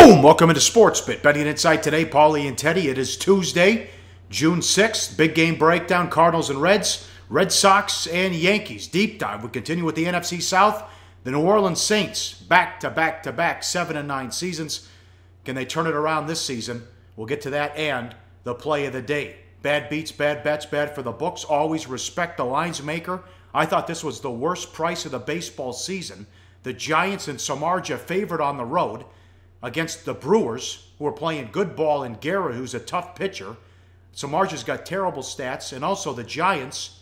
Boom! Welcome into Sports Bit. Betting Insight today, Pauly and Teddy. It is Tuesday, June 6th. Big game breakdown, Cardinals and Reds, Red Sox and Yankees. Deep dive. We continue with the NFC South. The New Orleans Saints, back-to-back-to-back 7-9 seasons. Can they turn it around this season? We'll get to that and the play of the day. Bad beats, bad bets, bad for the books. Always respect the lines maker. I thought this was the worst price of the baseball season. The Giants and Samardzija favored on the road against the Brewers, who are playing good ball, and Guerra, who's a tough pitcher. Samardzija's got terrible stats, and also the Giants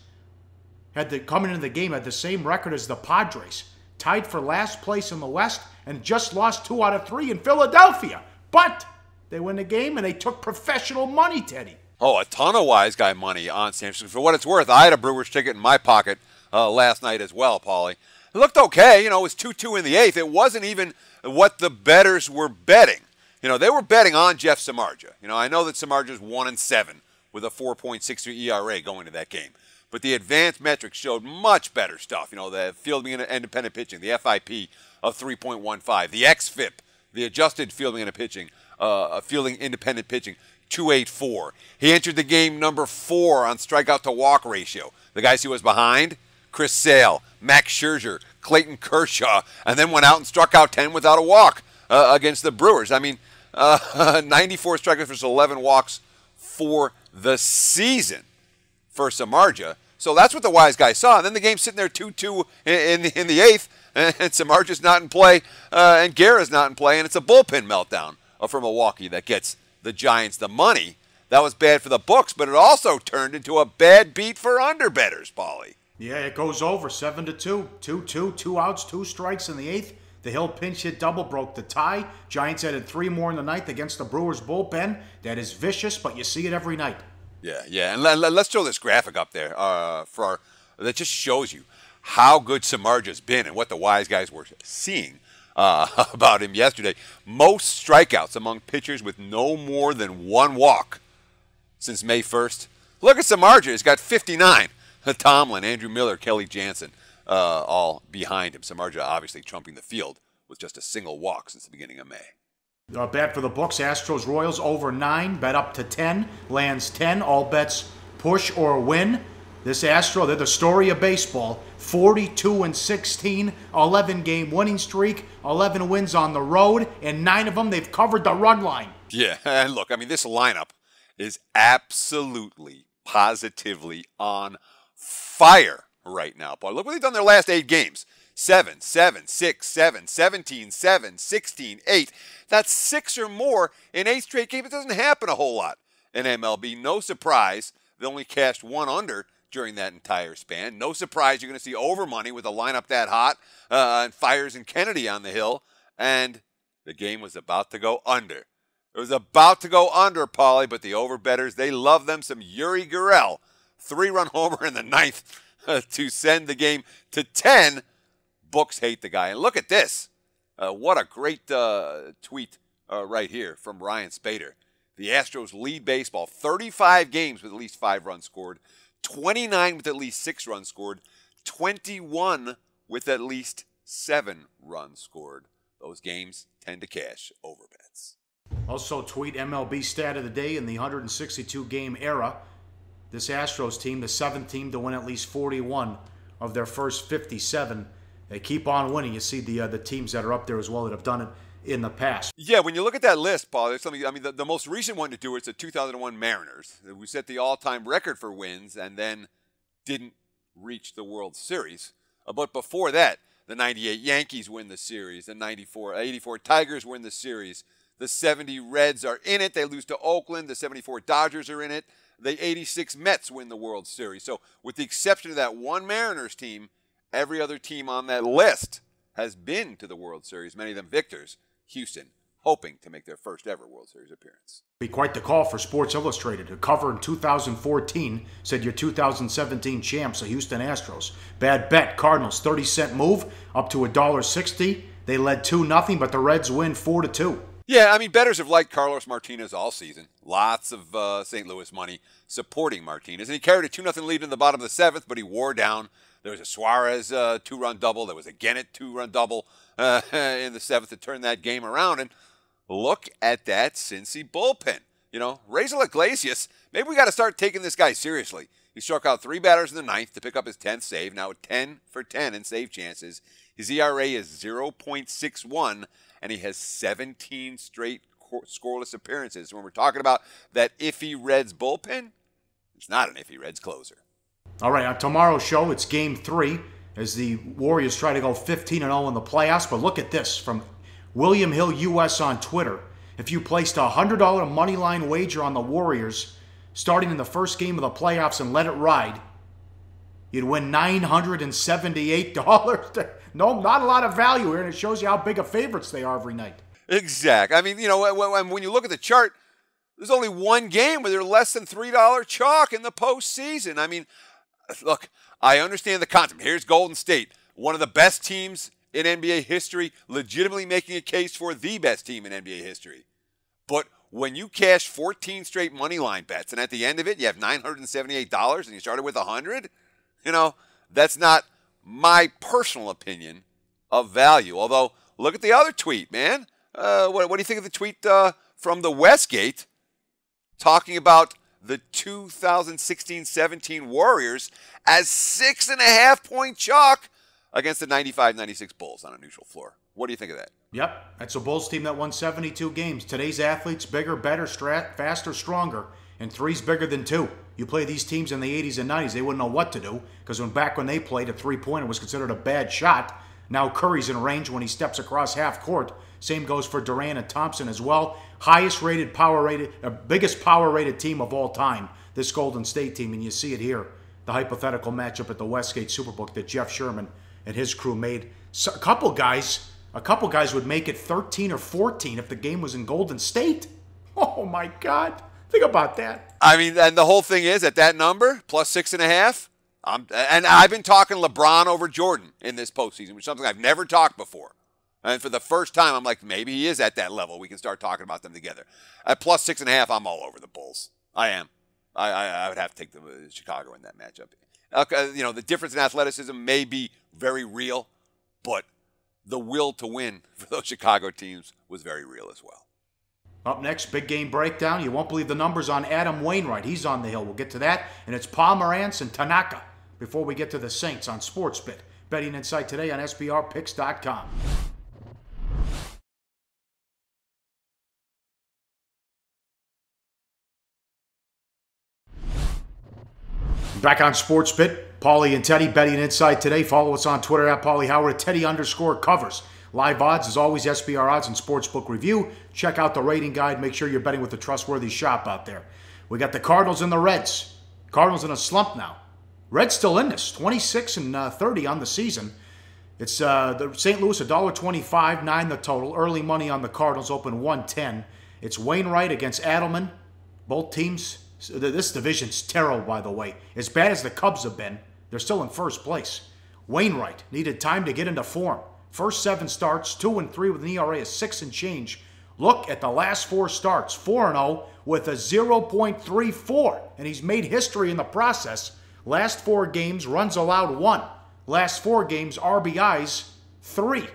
coming into the game had the same record as the Padres, tied for last place in the West, and just lost 2 out of 3 in Philadelphia. But they win the game, and they took professional money, Teddy. Oh, a ton of wise guy money on San Francisco. For what it's worth, I had a Brewers ticket in my pocket last night as well, Pauly. It looked okay. You know, it was 2-2 in the 8th. It wasn't even what the bettors were betting. You know, they were betting on Jeff Samardzija. You know, I know that Samardzija's 1-7 with a 4.63 ERA going to that game. But the advanced metrics showed much better stuff. You know, the fielding and independent pitching, the FIP of 3.15, the XFIP, the adjusted fielding and pitching, fielding independent pitching, 2.84. He entered the game number 4 on strikeout to walk ratio. The guys he was behind, Chris Sale, Max Scherzer, Clayton Kershaw, and then went out and struck out 10 without a walk against the Brewers. I mean, 94 strikeouts versus 11 walks for the season for Samardzija. So that's what the wise guy saw. And then the game's sitting there 2-2 in the 8th, and Samardzija's not in play, and Guerra's not in play, and it's a bullpen meltdown from Milwaukee that gets the Giants the money. That was bad for the books, but it also turned into a bad beat for underbettors, Pauly. Yeah, it goes over 7-2. 2-2, 2 outs, 2 strikes in the 8th. The Hill pinch hit double broke the tie. Giants added 3 more in the 9th against the Brewers bullpen. That is vicious, but you see it every night. Yeah. And let's throw this graphic up there that just shows you how good Samardzija's been and what the wise guys were seeing about him yesterday. Most strikeouts among pitchers with no more than 1 walk since May 1st. Look at Samardzija. He's got 59. Tomlin, Andrew Miller, Kelly Jansen, all behind him. Samardzija obviously trumping the field with just a single walk since the beginning of May. Bet for the books, Astros Royals over 9, bet up to 10, lands 10, all bets push or win. This Astro, they're the story of baseball, 42-16, 11-game winning streak, 11 wins on the road, and 9 of them they've covered the run line. Yeah, and look, I mean, this lineup is absolutely, positively on fire right now, Paul. Look what they've done their last 8 games. 7, 7, 6, 7, 17, 7, 16, 8. That's 6 or more in 8 straight games. It doesn't happen a whole lot in MLB. No surprise they only cashed 1 under during that entire span. No surprise you're going to see over money with a lineup that hot and Fires and Kennedy on the hill. And the game was about to go under. It was about to go under, Pauly, but the overbettors, they love them some Yuri Gurriel. 3-run homer in the 9th to send the game to 10. Books hate the guy. And look at this. What a great tweet right here from Ryan Spader. The Astros lead baseball. 35 games with at least 5 runs scored. 29 with at least 6 runs scored. 21 with at least 7 runs scored. Those games tend to cash over bets. Also tweet MLB stat of the day in the 162-game era. This Astros team, the 7th team to win at least 41 of their first 57. They keep on winning. You see the teams that are up there as well that have done it in the past. Yeah, when you look at that list, Paul, there's something. I mean, the most recent one to do it is the 2001 Mariners, who set the all-time record for wins and then didn't reach the World Series. But before that, the 98 Yankees win the series. The 84 Tigers win the series. The 70 Reds are in it. They lose to Oakland. The 74 Dodgers are in it. The 86 Mets win the World Series. So with the exception of that one Mariners team, every other team on that list has been to the World Series, many of them victors. Houston hoping to make their first ever World Series appearance. Be quite the call for Sports Illustrated. A cover in 2014 said your 2017 champs, the Houston Astros. Bad bet, Cardinals, 30-cent move up to $1.60. They led 2-0, but the Reds win 4-2. Yeah, I mean, bettors have liked Carlos Martinez all season. Lots of St. Louis money supporting Martinez. And he carried a 2-0 lead in the bottom of the 7th, but he wore down. There was a Suarez 2-run double. There was a Gennett 2-run double in the 7th to turn that game around. And look at that Cincy bullpen. You know, Raisel Iglesias, maybe we got to start taking this guy seriously. He struck out 3 batters in the ninth to pick up his 10th save. Now 10 for 10 in save chances. His ERA is 0.61, and he has 17 straight scoreless appearances. When we're talking about that iffy Reds bullpen, it's not an iffy Reds closer. All right, on tomorrow's show, it's Game 3 as the Warriors try to go 15-0 in the playoffs. But look at this from William Hill US on Twitter. If you placed a $100 money line wager on the Warriors starting in the first game of the playoffs and let it ride, you'd win $978. No, not a lot of value here, and it shows you how big of favorites they are every night. Exactly. I mean, you know, when you look at the chart, there's only one game where they're less than $3 chalk in the postseason. I mean, look, I understand the concept. Here's Golden State, one of the best teams in NBA history, legitimately making a case for the best team in NBA history. But when you cash 14 straight money line bets, and at the end of it, you have $978, and you started with $100, you know, that's not my personal opinion of value. Although, look at the other tweet, man. What do you think of the tweet from the Westgate talking about the 2016-17 Warriors as 6.5-point chalk against the 95-96 Bulls on a neutral floor? What do you think of that? Yep, that's a Bulls team that won 72 games. Today's athletes, bigger, better, faster, stronger, and 3's bigger than 2. You play these teams in the 80s and 90s, they wouldn't know what to do because back when they played, a three-pointer was considered a bad shot. Now Curry's in range when he steps across half court. Same goes for Durant and Thompson as well. Biggest power-rated team of all time, this Golden State team, and you see it here. The hypothetical matchup at the Westgate Superbook that Jeff Sherman and his crew made. So a couple guys would make it 13 or 14 if the game was in Golden State. Oh my God. Think about that. I mean, and the whole thing is at that number, plus 6.5, and I've been talking LeBron over Jordan in this postseason, which is something I've never talked before. And for the first time, I'm like, maybe he is at that level. We can start talking about them together. At plus 6.5, I'm all over the Bulls. I am. I would have to take the Chicago in that matchup. You know, the difference in athleticism may be very real, but the will to win for those Chicago teams was very real as well. Up next, big game breakdown. You won't believe the numbers on Adam Wainwright. He's on the hill. We'll get to that. And it's Pomerantz and Tanaka before we get to the Saints on SportsBit. Betting Insight today on SBRPicks.com. Back on SportsBit, Pauly and Teddy, Betting Insight today. Follow us on Twitter at Pauly Howard, Teddy_covers. Live odds, as always, SBR Odds and Sportsbook Review. Check out the rating guide. Make sure you're betting with a trustworthy shop out there. We got the Cardinals and the Reds. Cardinals in a slump now. Reds still in this, 26-30 on the season. It's the St. Louis, $1.25, 9 the total. Early money on the Cardinals, open 110. It's Wainwright against Adelman. Both teams. This division's terrible, by the way. As bad as the Cubs have been, they're still in first place. Wainwright needed time to get into form. First 7 starts, 2-3 with an ERA of 6 and change. Look at the last 4 starts, 4-0 with a 0.34, and he's made history in the process. Last 4 games, runs allowed 1. Last 4 games, RBIs 3.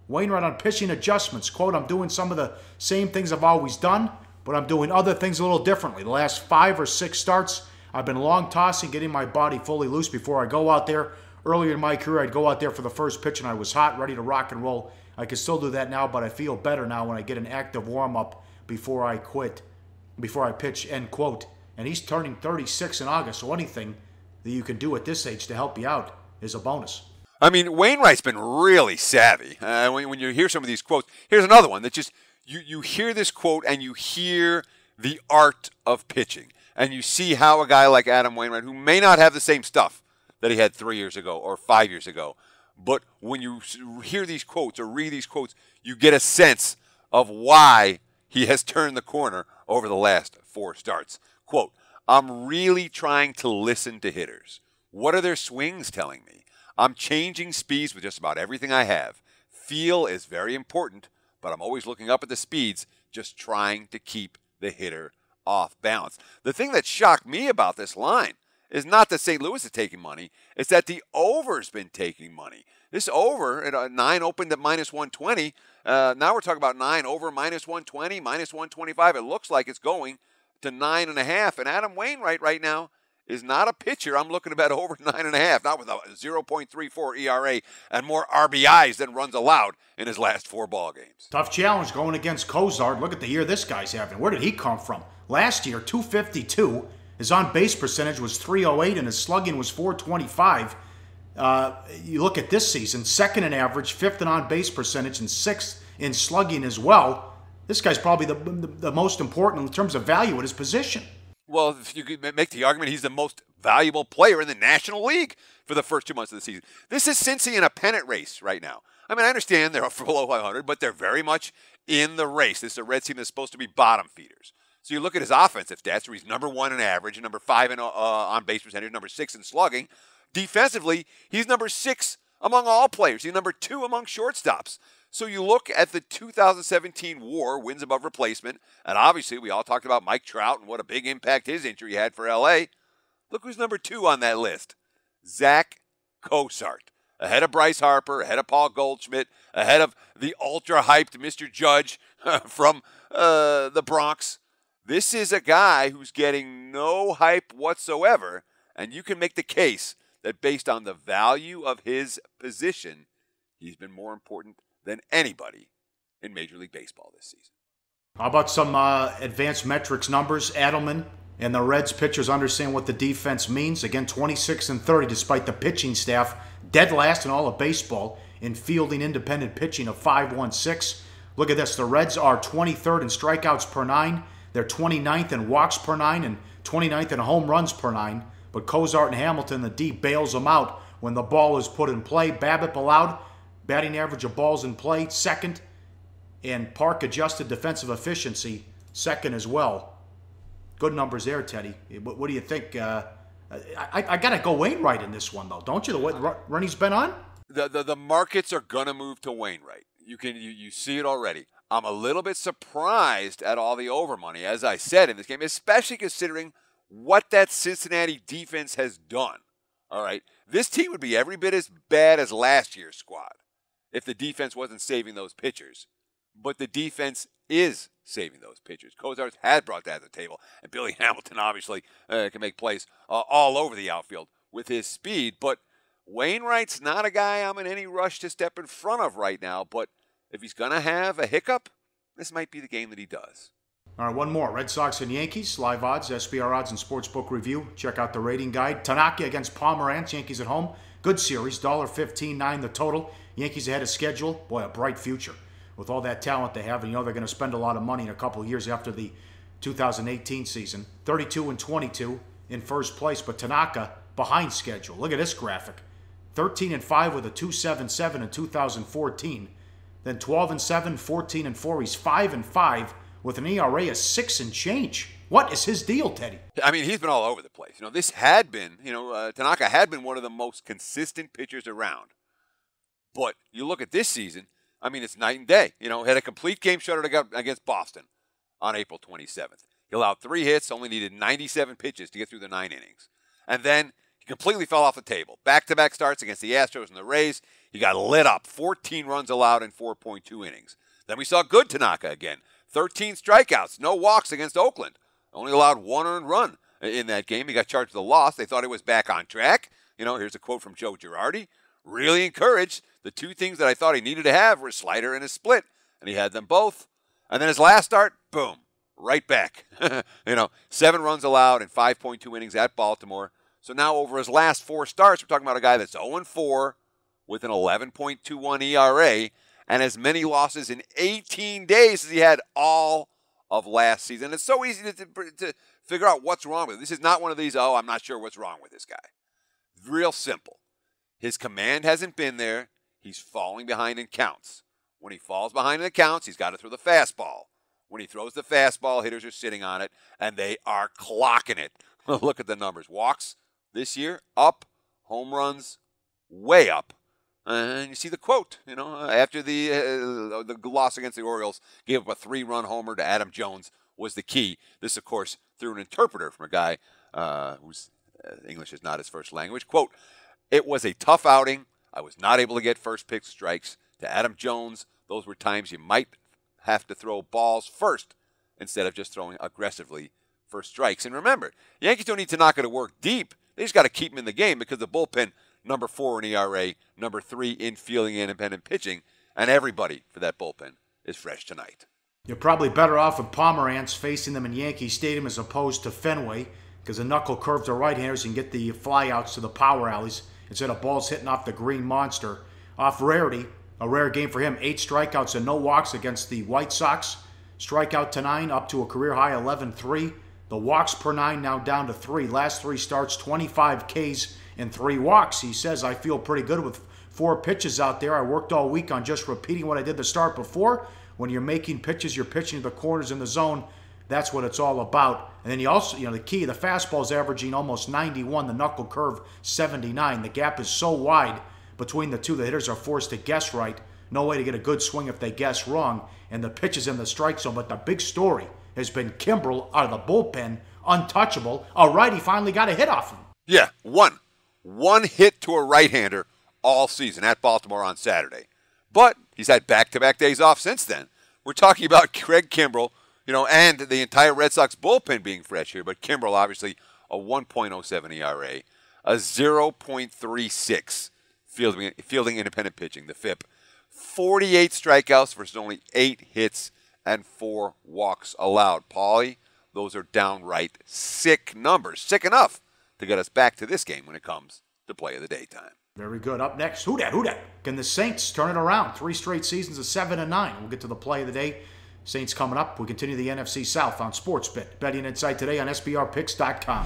Wainwright on pitching adjustments. Quote, I'm doing some of the same things I've always done, but I'm doing other things a little differently. The last 5 or 6 starts, I've been long tossing, getting my body fully loose before I go out there. Earlier in my career, I'd go out there for the first pitch and I was hot, ready to rock and roll. I can still do that now, but I feel better now when I get an active warm-up before I pitch, end quote. And he's turning 36 in August, so anything that you can do at this age to help you out is a bonus. I mean, Wainwright's been really savvy. When you hear some of these quotes, here's another one that just, you hear this quote and you hear the art of pitching. And you see how a guy like Adam Wainwright, who may not have the same stuff that he had 3 years ago or 5 years ago, but when you hear these quotes or read these quotes, you get a sense of why he has turned the corner over the last 4 starts. Quote, I'm really trying to listen to hitters. What are their swings telling me? I'm changing speeds with just about everything I have. Feel is very important, but I'm always looking up at the speeds, just trying to keep the hitter off balance. The thing that shocked me about this line, is not that St. Louis is taking money. It's that the over's been taking money. This over at 9 opened at -120. Now we're talking about 9 over -120, -125. It looks like it's going to 9.5. And Adam Wainwright right now is not a pitcher I'm looking to bet over 9.5, not with a 0.34 ERA and more RBIs than runs allowed in his last 4 ball games. Tough challenge going against Cozart. Look at the year this guy's having. Where did he come from? Last year, 252. His on-base percentage was 308, and his slugging was 425. You look at this season, 2nd in average, 5th in on-base percentage, and 6th in slugging as well. This guy's probably the most important in terms of value at his position. Well, if you could make the argument he's the most valuable player in the National League for the first 2 months of the season. This is Cincy in a pennant race right now. I mean, I understand they're below 500, but they're very much in the race. This is a Red team that's supposed to be bottom feeders. So you look at his offensive stats, where he's number 1 in average, number 5 in on-base percentage, number 6 in slugging. Defensively, he's number 6 among all players. He's number 2 among shortstops. So you look at the 2017 WAR, wins above replacement, and obviously we all talked about Mike Trout and what a big impact his injury had for L.A. Look who's number 2 on that list. Zack Cozart. Ahead of Bryce Harper, ahead of Paul Goldschmidt, ahead of the ultra-hyped Mr. Judge from the Bronx. This is a guy who's getting no hype whatsoever, and you can make the case that based on the value of his position, he's been more important than anybody in Major League Baseball this season. How about some advanced metrics numbers? Adelman and the Reds pitchers understand what the defense means. Again, 26 and 30 despite the pitching staff dead last in all of baseball in fielding independent pitching of 5.16. Look at this. The Reds are 23rd in strikeouts per 9. They're 29th in walks per 9 and 29th in home runs per 9. But Cozart and Hamilton, the D, bails them out when the ball is put in play. BABIP allowed batting average of balls in play, 2nd, and park-adjusted defensive efficiency, 2nd as well. Good numbers there, Teddy. What do you think? I got to go Wainwright in this one, though, don't you? The run he's been on? The markets are going to move to Wainwright. You see it already. I'm a little bit surprised at all the over money, as I said, in this game, especially considering what that Cincinnati defense has done. All right? This team would be every bit as bad as last year's squad if the defense wasn't saving those pitchers. But the defense is saving those pitchers. Cozart had brought that to the table. And Billy Hamilton obviously can make plays all over the outfield with his speed. But Wainwright's not a guy I'm in any rush to step in front of right now. But if he's going to have a hiccup, this might be the game that he does. All right, one more. Red Sox and Yankees. Live odds, SBR odds, and Sportsbook review. Check out the rating guide. Tanaka against Pomerantz. Yankees at home. Good series. $1.15.9 the total. Yankees ahead of schedule. Boy, a bright future with all that talent they have. And you know they're going to spend a lot of money in a couple of years after the 2018 season. 32 and 22 in first place. But Tanaka behind schedule. Look at this graphic. 13 and 5 with a 2.77 in 2014. Then 12 and 7, 14 and 4. He's 5 and 5 with an ERA of 6 and change. What is his deal, Teddy? I mean, he's been all over the place. You know, this had been, Tanaka had been one of the most consistent pitchers around. But you look at this season, I mean, it's night and day. Had a complete game shutout against Boston on April 27th. He allowed 3 hits, only needed 97 pitches to get through the 9 innings. And then he completely fell off the table. Back-to-back starts against the Astros and the Rays. He got lit up. 14 runs allowed in 4.2 innings. Then we saw good Tanaka again. 13 strikeouts, no walks against Oakland. Only allowed 1 earned run in that game. He got charged with a loss. They thought he was back on track. Here's a quote from Joe Girardi. Really encouraged. The 2 things that I thought he needed to have were a slider and a split, and he had them both. And then his last start, boom, right back. 7 runs allowed in 5.2 innings at Baltimore. So now over his last 4 starts, we're talking about a guy that's 0-4 with an 11.21 ERA and as many losses in 18 days as he had all of last season. It's so easy to figure out what's wrong with him. This is not one of these, I'm not sure what's wrong with this guy. Real simple. His command hasn't been there. He's falling behind in counts. When he falls behind in the counts, he's got to throw the fastball. When he throws the fastball, hitters are sitting on it, and they are clocking it. Look at the numbers. Walks this year, up. Home runs, way up. And you see the quote, after the loss against the Orioles, gave up a 3-run homer to Adam Jones was the key. This, of course, through an interpreter from a guy who's English is not his first language. Quote, "It was a tough outing. I was not able to get first pitch strikes. To Adam Jones, those were times you might have to throw balls first instead of just throwing aggressively for strikes." And remember, Yankees don't need to knock it to work deep. They just got to keep him in the game because the bullpen, number 4 in ERA, number 3 in fielding and independent pitching, and everybody for that bullpen is fresh tonight. You're probably better off with Pomeranz facing them in Yankee Stadium as opposed to Fenway, because the knuckle curve to right-handers and get the flyouts to the power alleys instead of balls hitting off the green monster. Off rarity, a rare game for him, 8 strikeouts and no walks against the White Sox. Strikeout to 9, up to a career high 11-3. The walks per 9 now down to 3. Last 3 starts, 25 Ks and 3 walks. He says, "I feel pretty good with 4 pitches out there. I worked all week on just repeating what I did the start before. When you're making pitches, you're pitching to the corners in the zone. That's what it's all about." And then he also, the key, the fastball's averaging almost 91, the knuckle curve 79. The gap is so wide between the two, the hitters are forced to guess right. No way to get a good swing if they guess wrong. And the pitch is in the strike zone. But the big story has been Kimbrel out of the bullpen, untouchable. A righty finally got a hit off him. Yeah, one hit to a right-hander all season at Baltimore on Saturday. But he's had back-to-back days off since then. We're talking about Craig Kimbrel, and the entire Red Sox bullpen being fresh here. But Kimbrel, obviously, a 1.07 ERA, a 0.36 fielding independent pitching, the FIP. 48 strikeouts versus only 8 hits and 4 walks allowed. Pauly, those are downright sick numbers. Sick enough to get us back to this game when it comes to play of the day time. Very good. Up next, who dat? Can the Saints turn it around? 3 straight seasons of 7-9. We'll get to the play of the day. Saints coming up. We continue the NFC South on SportsBit. Betting Insight today on SBRpicks.com.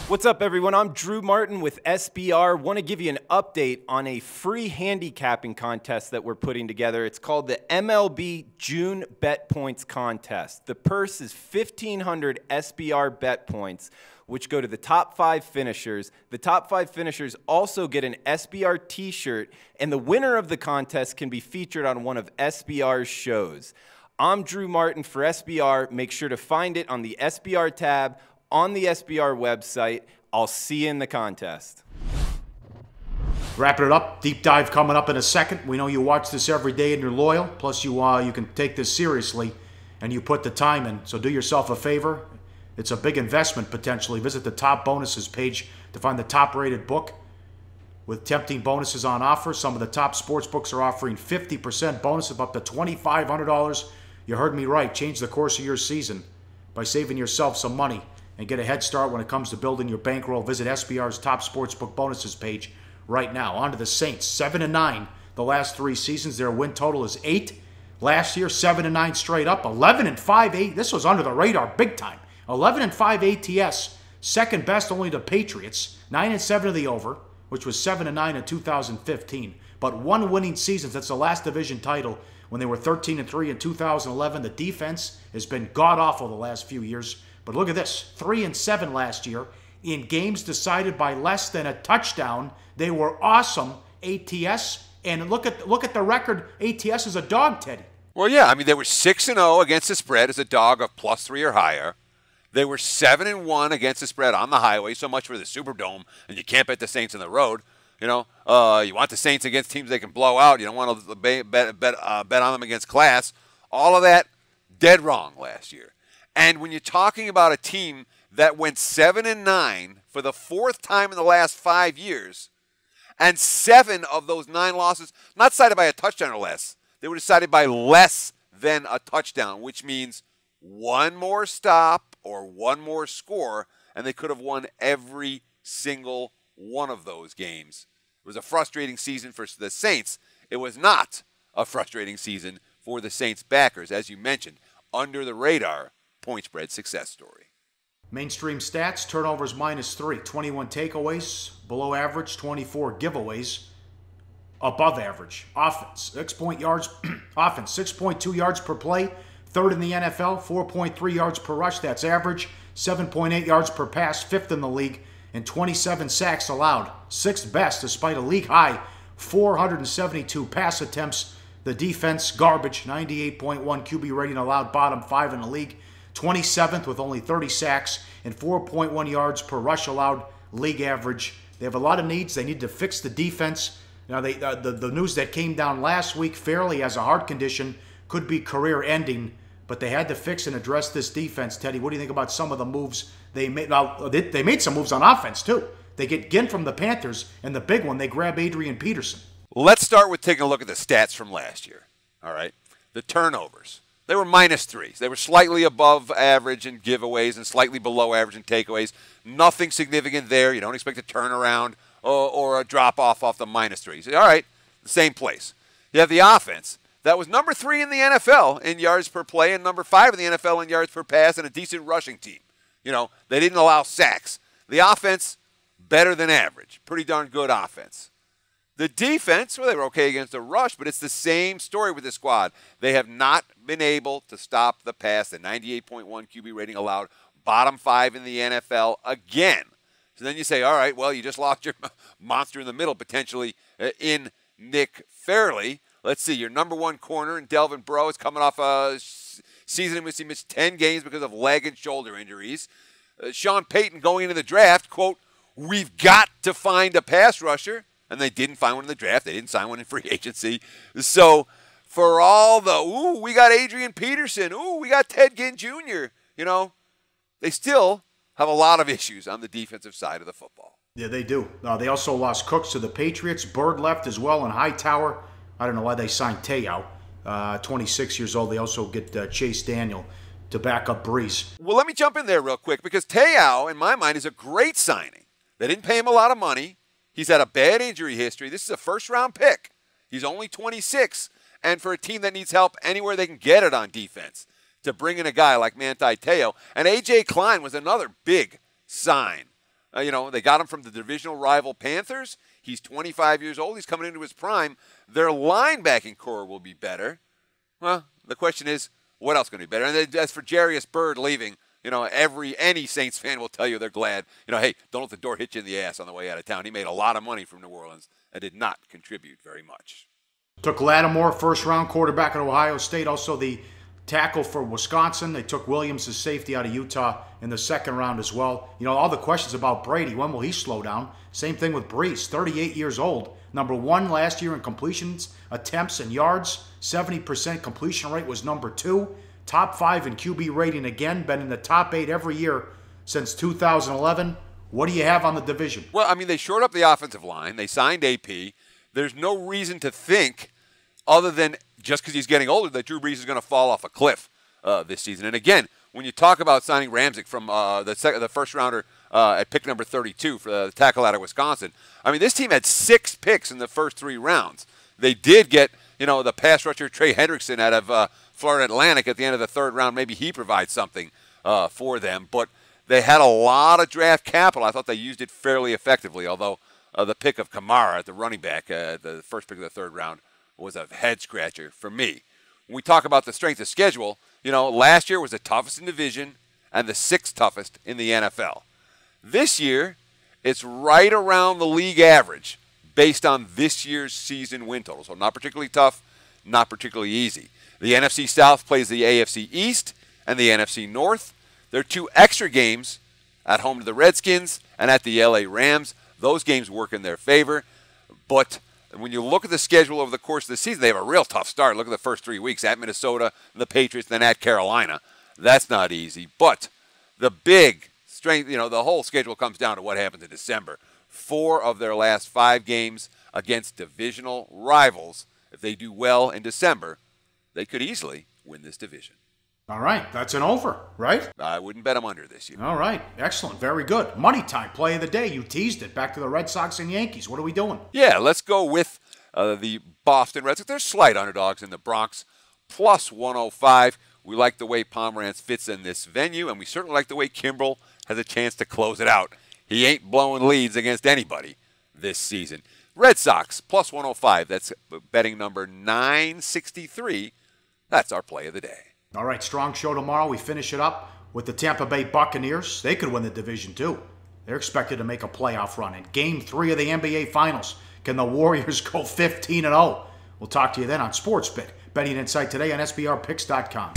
What's up, everyone? I'm Drew Martin with SBR. Want to give you an update on a free handicapping contest that we're putting together. It's called the MLB June Bet Points Contest. The purse is 1,500 SBR bet points, which go to the top 5 finishers. The top 5 finishers also get an SBR t-shirt, and the winner of the contest can be featured on one of SBR's shows. I'm Drew Martin for SBR. Make sure to find it on the SBR tab on the SBR website. I'll see you in the contest. Wrapping it up, deep dive coming up in a second. We know you watch this every day and you're loyal. Plus, you can take this seriously and you put the time in. So do yourself a favor. It's a big investment potentially. Visit the top bonuses page to find the top-rated book with tempting bonuses on offer. Some of the top sports books are offering 50% bonus of up to $2,500. You heard me right. Change the course of your season by saving yourself some money and get a head start when it comes to building your bankroll. Visit SBR's top sportsbook bonuses page right now. On to the Saints. 7-9 the last 3 seasons. Their win total is 8. Last year, 7-9 straight up. 11-5, 8. This was under the radar big time. 11-5 ATS. Second best only to Patriots. 9-7 to the over, which was 7-9 in 2015. But 1 winning season since the last division title when they were 13-3 in 2011. The defense has been god-awful the last few years. But look at this, 3-7 last year. In games decided by less than a touchdown, they were awesome ATS. And look at the record. ATS is a dog, Teddy. Well, yeah, I mean, they were 6-0 against the spread as a dog of +3 or higher. They were 7-1 against the spread on the highway. So much for the Superdome, and you can't bet the Saints on the road. You want the Saints against teams they can blow out. You don't want to bet on them against class. All of that, dead wrong last year. And when you're talking about a team that went 7-9 for the 4th time in the last 5 years, and 7 of those 9 losses, not decided by a touchdown or less, they were decided by less than a touchdown, which means 1 more stop or 1 more score, and they could have won every single one of those games. It was a frustrating season for the Saints. It was not a frustrating season for the Saints backers, as you mentioned, under the radar point spread success story. Mainstream stats, turnovers -3, 21 takeaways, below average, 24 giveaways, above average. Offense, 6.2 yards per play, 3rd in the NFL, 4.3 yards per rush, that's average, 7.8 yards per pass, 5th in the league, and 27 sacks allowed, 6th best despite a league high 472 pass attempts. The defense, garbage, 98.1 QB rating allowed, bottom 5 in the league. 27th with only 30 sacks and 4.1 yards per rush allowed, league average. They have a lot of needs. They need to fix the defense. Now, the news that came down last week, Fairley has a heart condition, could be career-ending, but they had to fix and address this defense. Teddy, what do you think about some of the moves they made? Now, they made some moves on offense, too. They get Ginn from the Panthers, and the big one, they grab Adrian Peterson. Let's start with taking a look at the stats from last year, all right? The turnovers. They were -3. They were slightly above average in giveaways and slightly below average in takeaways. Nothing significant there. You don't expect a turnaround or a drop-off off the -3. All right, the same place. You have the offense. That was number 3 in the NFL in yards per play and number 5 in the NFL in yards per pass and a decent rushing team. You know, they didn't allow sacks. The offense, better than average. Pretty darn good offense. The defense, well, they were okay against the rush, but it's the same story with this squad. They have not been able to stop the pass. The 98.1 QB rating allowed, bottom 5 in the NFL again. So then you say, all right, well, you just lost your monster in the middle potentially in Nick Fairley. Let's see, your number 1 corner in Delvin Breaux is coming off a season in which he missed 10 games because of leg and shoulder injuries. Sean Payton going into the draft, quote, we've got to find a pass rusher. And they didn't find one in the draft. They didn't sign one in free agency. So for all the, ooh, we got Adrian Peterson. Ooh, we got Ted Ginn Jr., you know, they still have a lot of issues on the defensive side of the football. Yeah, they do. They also lost Cooks to the Patriots. Bird left as well, and Hightower. I don't know why they signed Te'o, 26 years old. They also get Chase Daniel to back up Brees. Well, let me jump in there real quick because Te'o, in my mind, is a great signing. They didn't pay him a lot of money. He's had a bad injury history. This is a first-round pick. He's only 26. And for a team that needs help anywhere they can get it on defense, to bring in a guy like Manti Te'o. And A.J. Klein was another big sign. You know, they got him from the divisional rival Panthers. He's 25 years old. He's coming into his prime. Their linebacking core will be better. Well, the question is, what else going to be better? And then as for Jarius Byrd leaving, you know, any Saints fan will tell you they're glad. You know, hey, don't let the door hit you in the ass on the way out of town. He made a lot of money from New Orleans and did not contribute very much. Took Lattimore, first-round quarterback at Ohio State. Also the tackle for Wisconsin. They took Williams as safety out of Utah in the second round as well. You know, all the questions about Brady. When will he slow down? Same thing with Brees, 38 years old. Number 1 last year in completions, attempts, and yards. 70% completion rate was number 2. Top 5 in QB rating again, been in the top 8 every year since 2011. What do you have on the division? Well, I mean, they shored up the offensive line. They signed AP. There's no reason to think, other than just because he's getting older, that Drew Brees is going to fall off a cliff this season. And again, when you talk about signing Ramczyk from the first rounder at pick number 32 for the tackle out of Wisconsin, I mean, this team had 6 picks in the first 3 rounds. They did get, you know, the pass rusher Trey Hendrickson out of Florida Atlantic at the end of the 3rd round. Maybe he provides something for them. But they had a lot of draft capital. I thought they used it fairly effectively, although the pick of Kamara at the running back, the first pick of the 3rd round, was a head-scratcher for me. When we talk about the strength of schedule, you know, last year was the toughest in division and the 6th toughest in the NFL. This year, it's right around the league average based on this year's season win total. So not particularly tough, not particularly easy. The NFC South plays the AFC East and the NFC North. There are 2 extra games at home to the Redskins and at the LA Rams. Those games work in their favor. But when you look at the schedule over the course of the season, they have a real tough start. Look at the first 3 weeks at Minnesota, the Patriots, then at Carolina. That's not easy. But the big strength, you know, the whole schedule comes down to what happens in December. 4 of their last 5 games against divisional rivals. If they do well in December, they could easily win this division. All right, that's an over, right? I wouldn't bet them under this year. All right, excellent, very good. Money time, play of the day. You teased it. Back to the Red Sox and Yankees. What are we doing? Yeah, let's go with the Boston Red Sox. They're slight underdogs in the Bronx, plus 105. We like the way Pomeranz fits in this venue, and we certainly like the way Kimbrel has a chance to close it out. He ain't blowing leads against anybody this season. Red Sox, plus 105. That's betting number 963. That's our play of the day. All right, strong show tomorrow. We finish it up with the Tampa Bay Buccaneers. They could win the division, too. They're expected to make a playoff run. In Game 3 of the NBA Finals, can the Warriors go 15-0? We'll talk to you then on SportsBit. Betting Insight today on SBRPicks.com.